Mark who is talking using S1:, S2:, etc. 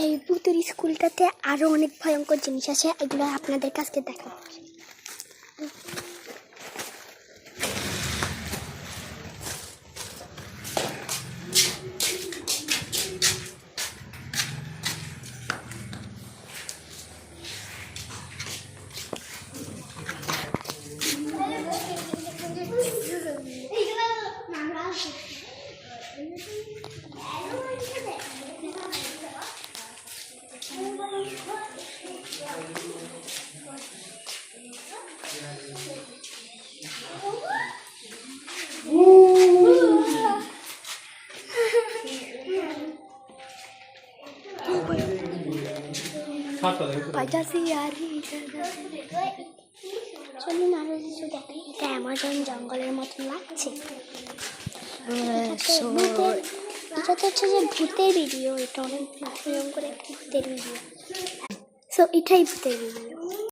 S1: এই ভূতের স্কুলটাতে আরো অনেক ভয়ঙ্কর জিনিস আছে, এগুলো আপনাদের কাছে দেখাবো। চলুন আরো কিছু দেখি। এটা অ্যামাজন জঙ্গলের মতন লাগছে। এটা তো হচ্ছে যে ভূতের ভিডিও, এটা অনেক ভয়ঙ্কর একটা ভূতের ভিডিও। সো এটাই ভূতের ভিডিও।